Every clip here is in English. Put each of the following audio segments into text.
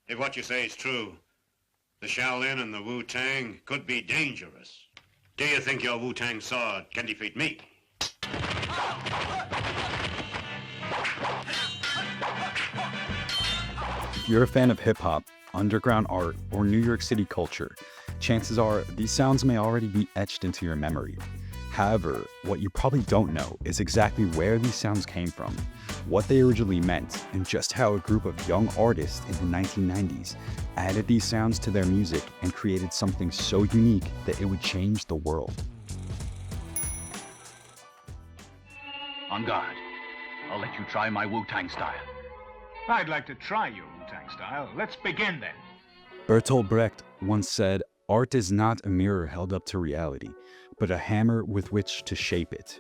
If what you say is true, the Shaolin and the Wu-Tang could be dangerous. Do you think your Wu-Tang sword can defeat me? If you're a fan of hip-hop, underground art, or New York City culture, chances are these sounds may already be etched into your memory. However, what you probably don't know is exactly where these sounds came from, what they originally meant, and just how a group of young artists in the 1990s added these sounds to their music and created something so unique that it would change the world. On guard. I'll let you try my Wu-Tang style. I'd like to try your Wu-Tang style. Let's begin then. Bertolt Brecht once said, "Art is not a mirror held up to reality, but a hammer with which to shape it."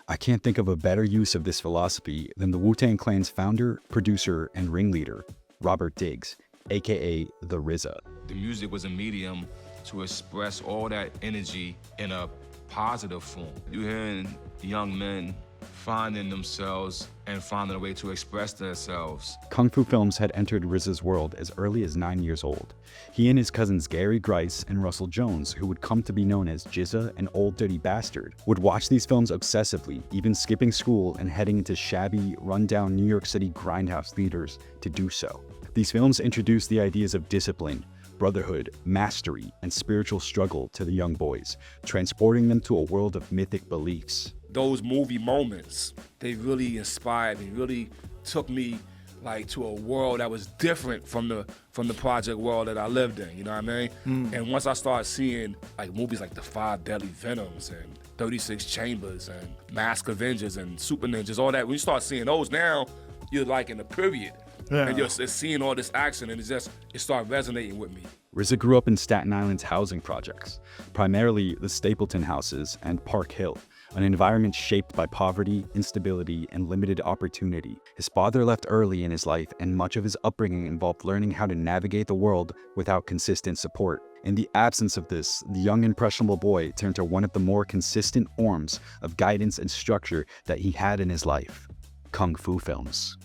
I can't think of a better use of this philosophy than the Wu-Tang Clan's founder, producer, and ringleader, Robert Diggs, aka the RZA. The music was a medium to express all that energy in a positive form. You're hearing young men finding themselves and finding a way to express themselves. Kung Fu films had entered RZA's world as early as 9 years old. He and his cousins Gary Grice and Russell Jones, who would come to be known as Jizza and Old Dirty Bastard, would watch these films obsessively, even skipping school and heading into shabby, rundown New York City grindhouse theaters to do so. These films introduced the ideas of discipline, brotherhood, mastery, and spiritual struggle to the young boys, transporting them to a world of mythic beliefs. Those movie moments, they really inspired me, really took me like to a world that was different from the project world that I lived in, you know what I mean? And once I started seeing like movies like The Five Deadly Venoms and 36 Chambers and Mask Avengers and Super Ninjas, all that, when you start seeing those now, you're like in a period. Yeah. And you're seeing all this action and it started resonating with me. RZA grew up in Staten Island's housing projects, primarily the Stapleton houses and Park Hill, an environment shaped by poverty, instability, and limited opportunity. His father left early in his life, and much of his upbringing involved learning how to navigate the world without consistent support. In the absence of this, the young impressionable boy turned to one of the more consistent forms of guidance and structure that he had in his life: Kung Fu films.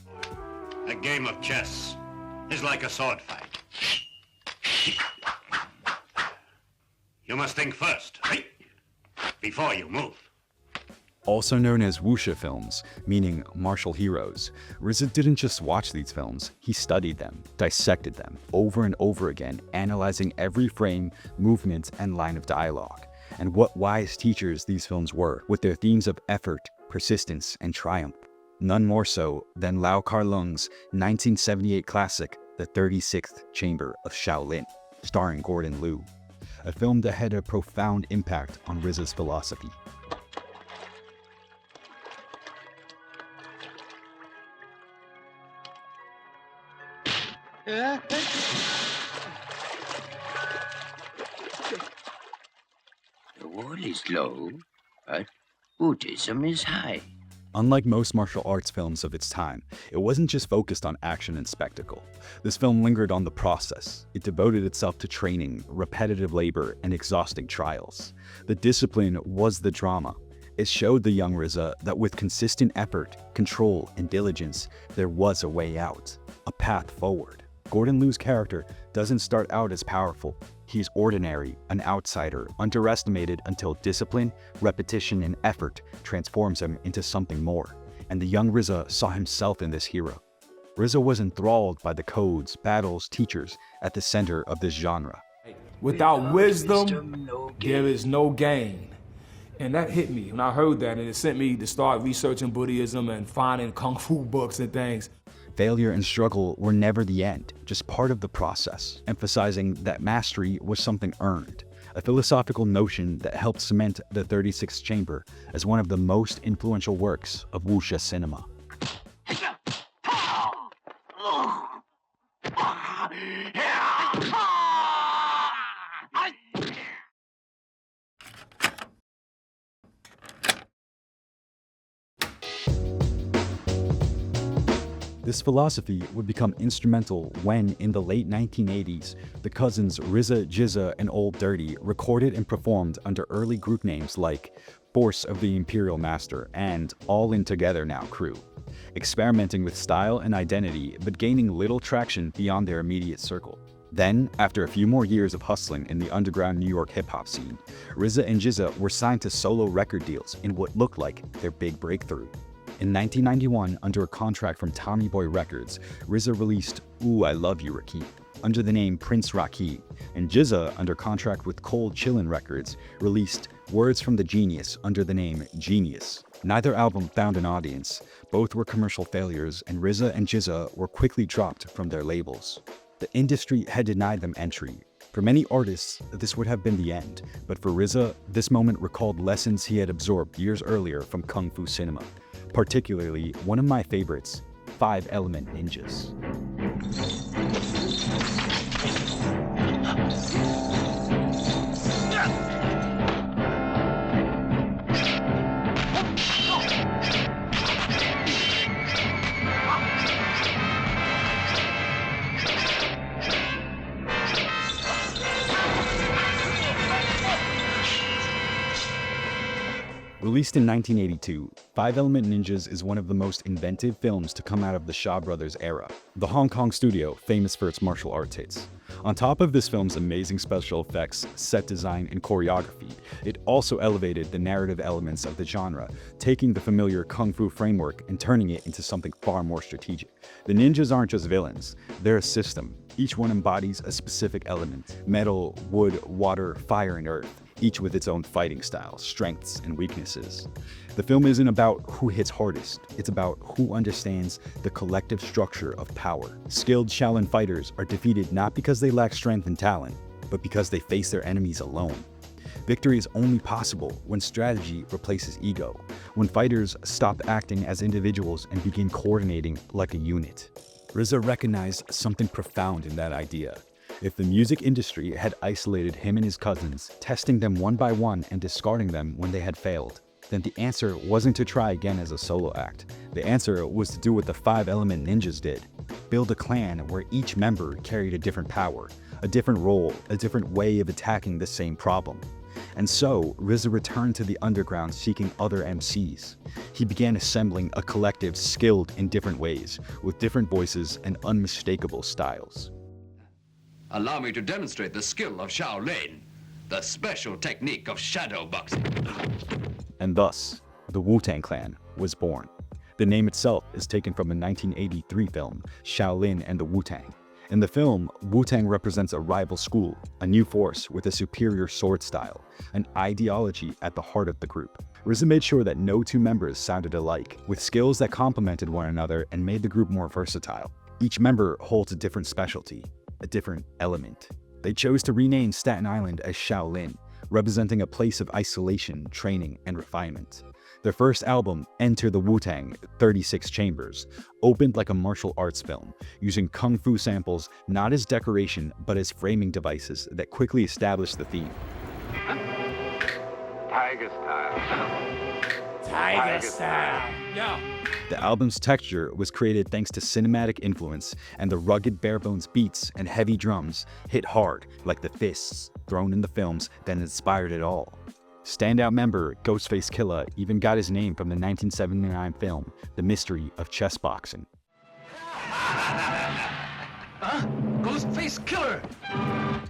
A game of chess is like a sword fight. You must think first, right? Before you move. Also known as wuxia films, meaning martial heroes, RZA didn't just watch these films, he studied them, dissected them, over and over again, analyzing every frame, movement, and line of dialogue. And what wise teachers these films were, with their themes of effort, persistence, and triumph. None more so than Lau Kar-leung's 1978 classic, The 36th Chamber of Shaolin, starring Gordon Liu, a film that had a profound impact on RZA's philosophy. The wall is low, but Buddhism is high. Unlike most martial arts films of its time, it wasn't just focused on action and spectacle. This film lingered on the process. It devoted itself to training, repetitive labor, and exhausting trials. The discipline was the drama. It showed the young RZA that with consistent effort, control, and diligence, there was a way out, a path forward. Gordon Liu's character doesn't start out as powerful. He's ordinary, an outsider, underestimated until discipline, repetition, and effort transforms him into something more. And the young RZA saw himself in this hero. RZA was enthralled by the codes, battles, teachers at the center of this genre. Without wisdom, there is no gain. And that hit me when I heard that, and it sent me to start researching Buddhism and finding Kung Fu books and things. Failure and struggle were never the end, just part of the process, emphasizing that mastery was something earned, a philosophical notion that helped cement the 36th Chamber as one of the most influential works of wuxia cinema. This philosophy would become instrumental when, in the late 1980s, the cousins RZA, Jizza, and Old Dirty recorded and performed under early group names like Force of the Imperial Master and All In Together Now Crew. experimenting with style and identity but gaining little traction beyond their immediate circle. Then, after a few more years of hustling in the underground New York hip-hop scene, RZA and GZA were signed to solo record deals in what looked like their big breakthrough. In 1991, under a contract from Tommy Boy Records, RZA released Ooh I Love You Rakim under the name Prince Rakeem, and GZA, under contract with Cold Chillin' Records, released Words from the Genius under the name Genius. Neither album found an audience, both were commercial failures, and RZA and GZA were quickly dropped from their labels. The industry had denied them entry. For many artists, this would have been the end, but for RZA, this moment recalled lessons he had absorbed years earlier from Kung Fu cinema, particularly one of my favorites, 5-Element Ninjas. Released in 1982, 5-Element Ninjas is one of the most inventive films to come out of the Shaw Brothers era, the Hong Kong studio famous for its martial arts hits. On top of this film's amazing special effects, set design, and choreography, it also elevated the narrative elements of the genre, taking the familiar kung fu framework and turning it into something far more strategic. The ninjas aren't just villains, they're a system. Each one embodies a specific element: metal, wood, water, fire, and earth, each with its own fighting style, strengths, and weaknesses. The film isn't about who hits hardest, it's about who understands the collective structure of power. Skilled Shaolin fighters are defeated not because they lack strength and talent, but because they face their enemies alone. Victory is only possible when strategy replaces ego, when fighters stop acting as individuals and begin coordinating like a unit. RZA recognized something profound in that idea. If the music industry had isolated him and his cousins, testing them one by one and discarding them when they had failed, then the answer wasn't to try again as a solo act. The answer was to do what the 5-Element Ninjas did: build a clan where each member carried a different power, a different role, a different way of attacking the same problem. And so, RZA returned to the underground seeking other MCs. He began assembling a collective skilled in different ways, with different voices and unmistakable styles. Allow me to demonstrate the skill of Shaolin, the special technique of shadow boxing. And thus, the Wu-Tang Clan was born. The name itself is taken from a 1983 film, Shaolin and the Wu-Tang. In the film, Wu-Tang represents a rival school, a new force with a superior sword style, an ideology at the heart of the group. RZA made sure that no two members sounded alike, with skills that complemented one another and made the group more versatile. Each member holds a different specialty, a different element. They chose to rename Staten Island as Shaolin, representing a place of isolation, training, and refinement. Their first album, Enter the Wu-Tang, 36 Chambers, opened like a martial arts film, using kung fu samples not as decoration but as framing devices that quickly established the theme. Tiger style. Tiger style. Yo. The album's texture was created thanks to cinematic influence, and the rugged bare-bones beats and heavy drums hit hard like the fists thrown in the films that inspired it all. Standout member Ghostface Killah even got his name from the 1979 film The Mystery of Chess Boxing. Huh? Ghostface Killer!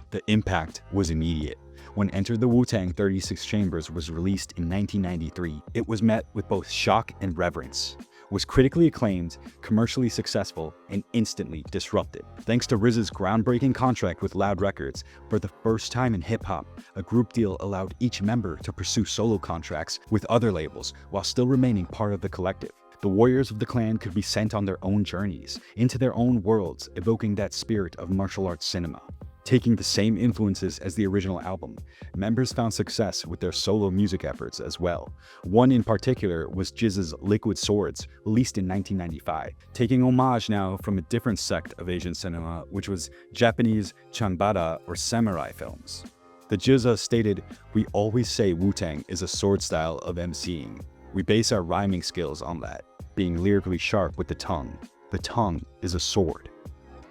The impact was immediate. When Enter the Wu-Tang 36 Chambers was released in 1993, it was met with both shock and reverence. Was critically acclaimed, commercially successful, and instantly disrupted. Thanks to RZA's groundbreaking contract with Loud Records, for the first time in hip-hop, a group deal allowed each member to pursue solo contracts with other labels while still remaining part of the collective. The warriors of the clan could be sent on their own journeys, into their own worlds, evoking that spirit of martial arts cinema. Taking the same influences as the original album, members found success with their solo music efforts as well. One in particular was GZA's Liquid Swords, released in 1995, taking homage now from a different sect of Asian cinema, which was Japanese Chanbara or samurai films. The GZA stated, "We always say Wu-Tang is a sword style of MCing. We base our rhyming skills on that, being lyrically sharp with the tongue. The tongue is a sword."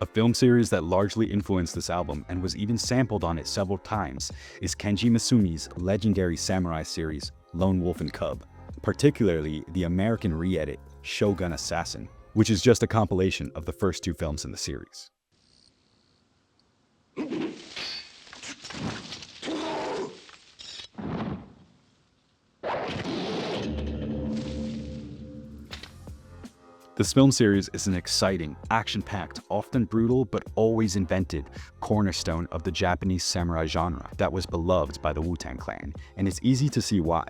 A film series that largely influenced this album and was even sampled on it several times is Kenji Masumi's legendary samurai series, Lone Wolf and Cub, particularly the American re-edit, Shogun Assassin, which is just a compilation of the first 2 films in the series. This film series is an exciting, action-packed, often brutal but always inventive cornerstone of the Japanese samurai genre that was beloved by the Wu-Tang Clan, and it's easy to see why.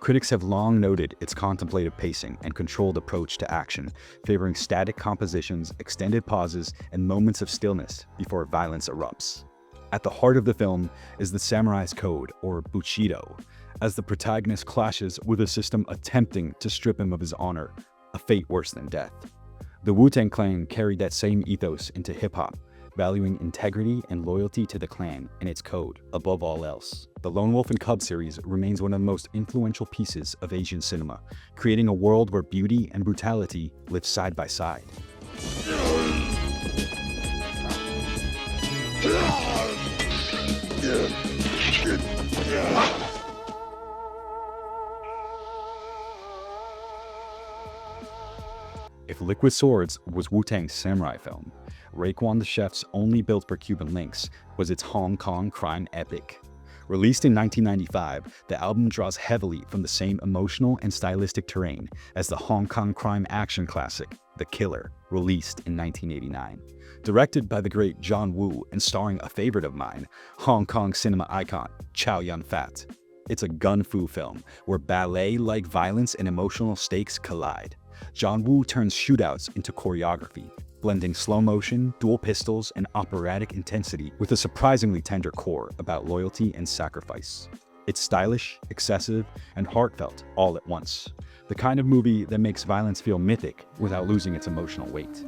Critics have long noted its contemplative pacing and controlled approach to action, favoring static compositions, extended pauses, and moments of stillness before violence erupts. At the heart of the film is the samurai's code, or Bushido, as the protagonist clashes with a system attempting to strip him of his honor, a fate worse than death. The Wu-Tang Clan carried that same ethos into hip-hop, valuing integrity and loyalty to the clan and its code above all else. The Lone Wolf and Cub series remains one of the most influential pieces of Asian cinema, creating a world where beauty and brutality live side by side. If Liquid Swords was Wu-Tang's samurai film, Raekwon the Chef's only built for Cuban Linx was its Hong Kong crime epic. Released in 1995, the album draws heavily from the same emotional and stylistic terrain as the Hong Kong crime action classic, The Killer, released in 1989. Directed by the great John Woo and starring a favorite of mine, Hong Kong cinema icon Chow Yun-fat. It's a gun fu film where ballet-like violence and emotional stakes collide. John Woo turns shootouts into choreography, blending slow motion, dual pistols, and operatic intensity with a surprisingly tender core about loyalty and sacrifice. It's stylish, excessive, and heartfelt all at once. The kind of movie that makes violence feel mythic without losing its emotional weight.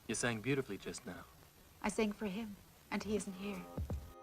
You sang beautifully just now. I sang for him, and he isn't here.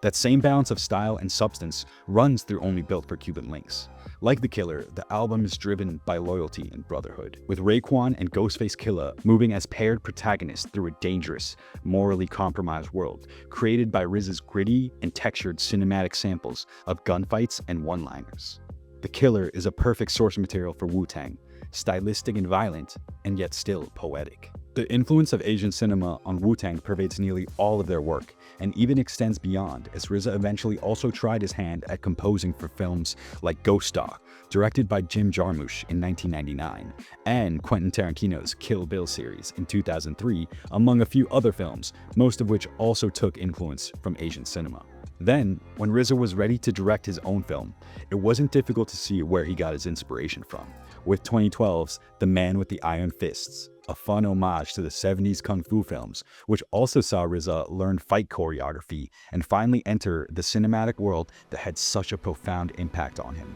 That same balance of style and substance runs through Only Built for Cuban Linx. Like The Killer, the album is driven by loyalty and brotherhood, with Raekwon and Ghostface Killah moving as paired protagonists through a dangerous, morally compromised world, created by RZA's gritty and textured cinematic samples of gunfights and one-liners. The Killer is a perfect source material for Wu-Tang, stylistic and violent, and yet still poetic. The influence of Asian cinema on Wu-Tang pervades nearly all of their work, and even extends beyond, as RZA eventually also tried his hand at composing for films like Ghost Dog, directed by Jim Jarmusch in 1999, and Quentin Tarantino's Kill Bill series in 2003, among a few other films, most of which also took influence from Asian cinema. Then, when RZA was ready to direct his own film, it wasn't difficult to see where he got his inspiration from, with 2012's The Man with the Iron Fists, a fun homage to the 70s kung fu films, which also saw RZA learn fight choreography and finally enter the cinematic world that had such a profound impact on him.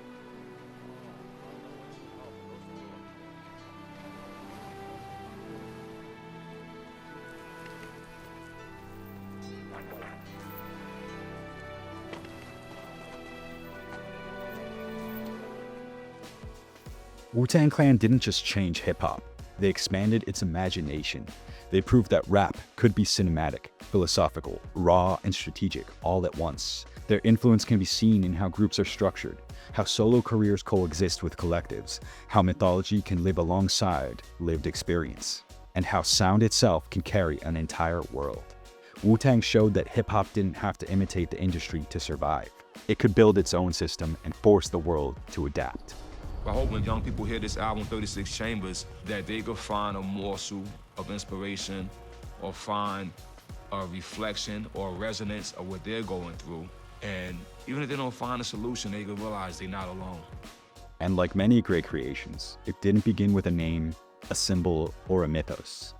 Wu-Tang Clan didn't just change hip-hop, they expanded its imagination. They proved that rap could be cinematic, philosophical, raw, and strategic all at once. Their influence can be seen in how groups are structured, how solo careers coexist with collectives, how mythology can live alongside lived experience, and how sound itself can carry an entire world. Wu-Tang showed that hip-hop didn't have to imitate the industry to survive. It could build its own system and force the world to adapt. I hope when young people hear this album, 36 Chambers, that they could find a morsel of inspiration or find a reflection or resonance of what they're going through. And even if they don't find a solution, they can realize they're not alone. And like many great creations, it didn't begin with a name, a symbol, or a mythos.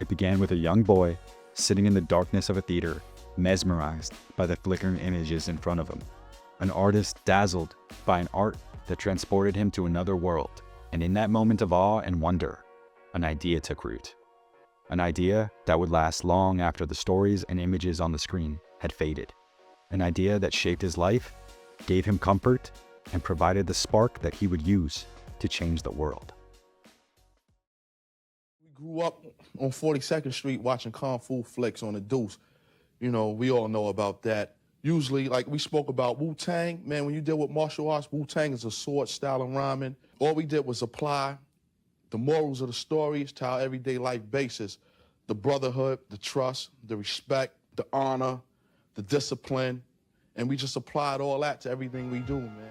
It began with a young boy sitting in the darkness of a theater, mesmerized by the flickering images in front of him. An artist dazzled by an art that transported him to another world. And in that moment of awe and wonder, an idea took root. An idea that would last long after the stories and images on the screen had faded. An idea that shaped his life, gave him comfort, and provided the spark that he would use to change the world. We grew up on 42nd Street watching Kung Fu flicks on the Deuce. You know, we all know about that. Usually, like we spoke about Wu-Tang, man, when you deal with martial arts, Wu-Tang is a sword style of rhyming. All we did was apply the morals of the stories to our everyday life basis. The brotherhood, the trust, the respect, the honor, the discipline, and we just applied all that to everything we do, man.